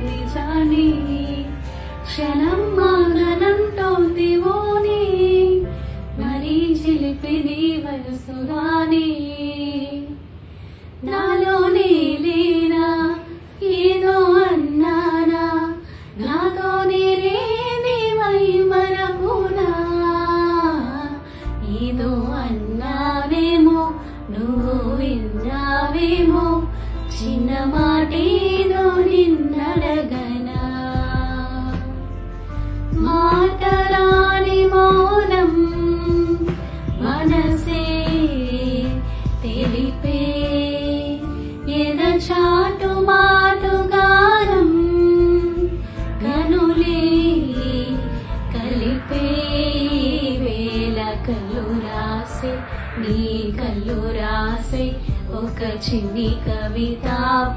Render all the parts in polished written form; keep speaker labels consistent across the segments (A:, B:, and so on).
A: నిజాని క్షణం మాగనంటోంది ఓని మరీ చిలిపిది వయసుగాని నాలోనే లేనా ఏదో అన్నానా నాతో నేనే మై మరపునా ఏదో అన్నానేమో నువ్వు విన్నావేమో చిన్న మాటేదో నిన్నడగనా మాటరాని మౌనం మనసే తెలిపే ఎద చాటు మాటుగానం గనులే కలిపే వేల కళ్ళు రాసే నీ కళ్ళు రాసే ఒక చిన్ని కవిత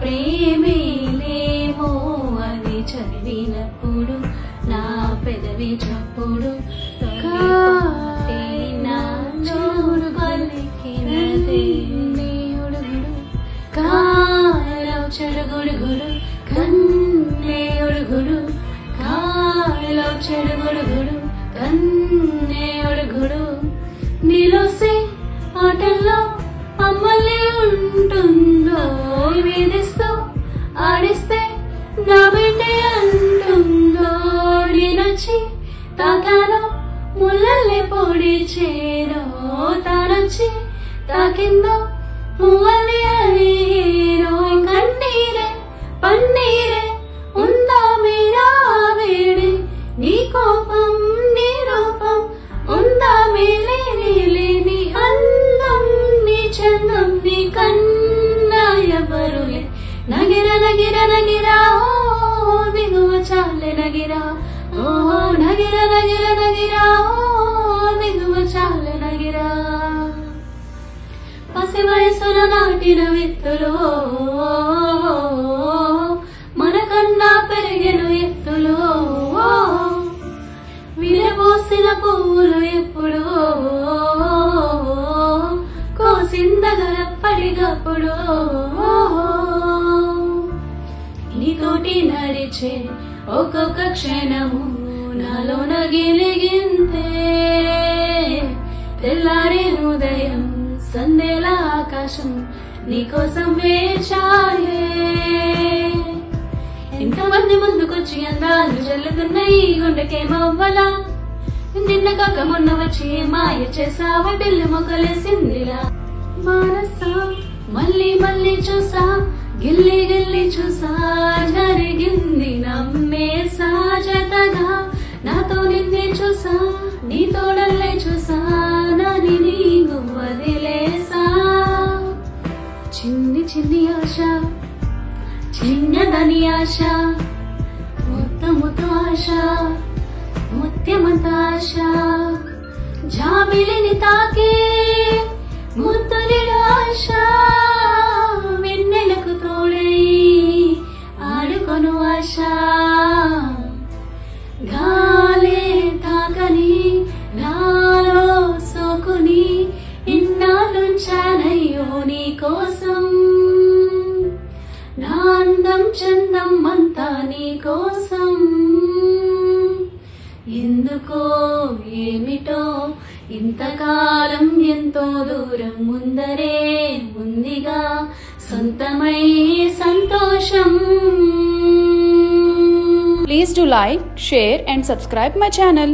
A: ప్రేమేలేమో అది చదివినప్పుడు నా పెదవి చప్పుడు నా చూడు పలికినదే కాలం చెడుగుడుగుడు కన్నే ఒడుగుడు కాలం చెడుగుడుగుడు కన్నే ఒడుగుడు నిలోసే ఆటల్లో అమ్మలే ఉంటుందో వేధిస్తూ ఆడిస్తే నా బిడ్డే అంటుందో నేనొచ్చి తాకాను ముళ్ళల్ని పొడిచేదో తానొచ్చి తాకిందో మువ్వలి అని కన్నీరే పన్నీరే ఉందా మీరా వేడి నీ కోపం నీ రూపం ఉందా మేలే నీ అందం నీ చందం నీ కన్నా ఎవరులే నగిర నగిర నగిరా ఓ దిగువ చాలే నగిరా ఓ నగిర నగిర నగిరా ఓ దిగువ చాలే నగిరా పసి వయసుల నాటిన విత్తులో మనకన్నా పెరిగెను ఎత్తులో విరబోసిన పువ్వులు ఎప్పుడు కోసిందగరప్పటికప్పుడు నీతోటి నడిచే ఒక్కొక్క క్షణము నాలో నగిలిగింతే తెల్లారే హృదయం సందేల ఆకాశం నీకోసం వేచాయే ఎంతమంది ముందుకొచ్చి అందాలు జల్లుతున్నాయి గుండెకేమవ్వలా నిన్న కాక మొన్న వచ్చి మాయ చేసావ పిల్లి మొక్కలేసిందిలా మానసా మళ్ళీ మళ్ళీ చూసా గిల్లి గిల్లి చూసా జరిగింది నమ్మే సాజతగా నాతో నిన్నే చూసా నీ తోడల్లే చూసా నాని నీకు వదిలేసా చిన్ని చిన్ని ఆశ చిన్నదని ఆశ ముత్తముతో ఆశ ముత్యమంత ఆశ జాబిలిని తాకే ముద్దులిడు ఆశ వెన్నెలకు తోడై ఆడుకొను ఆశ గాలే తాకని నాలో సోకుని ఇన్నాళ్ళుంచానయ్యో నీ కోసం నా అందం చందం అంతా నీ కోసం ఎందుకో ఏమిటో ఇంతకాలం ఎంతో దూరం ముందరే ఉందిగా సొంతమై సంతోషం.
B: Please do like, share and subscribe my channel.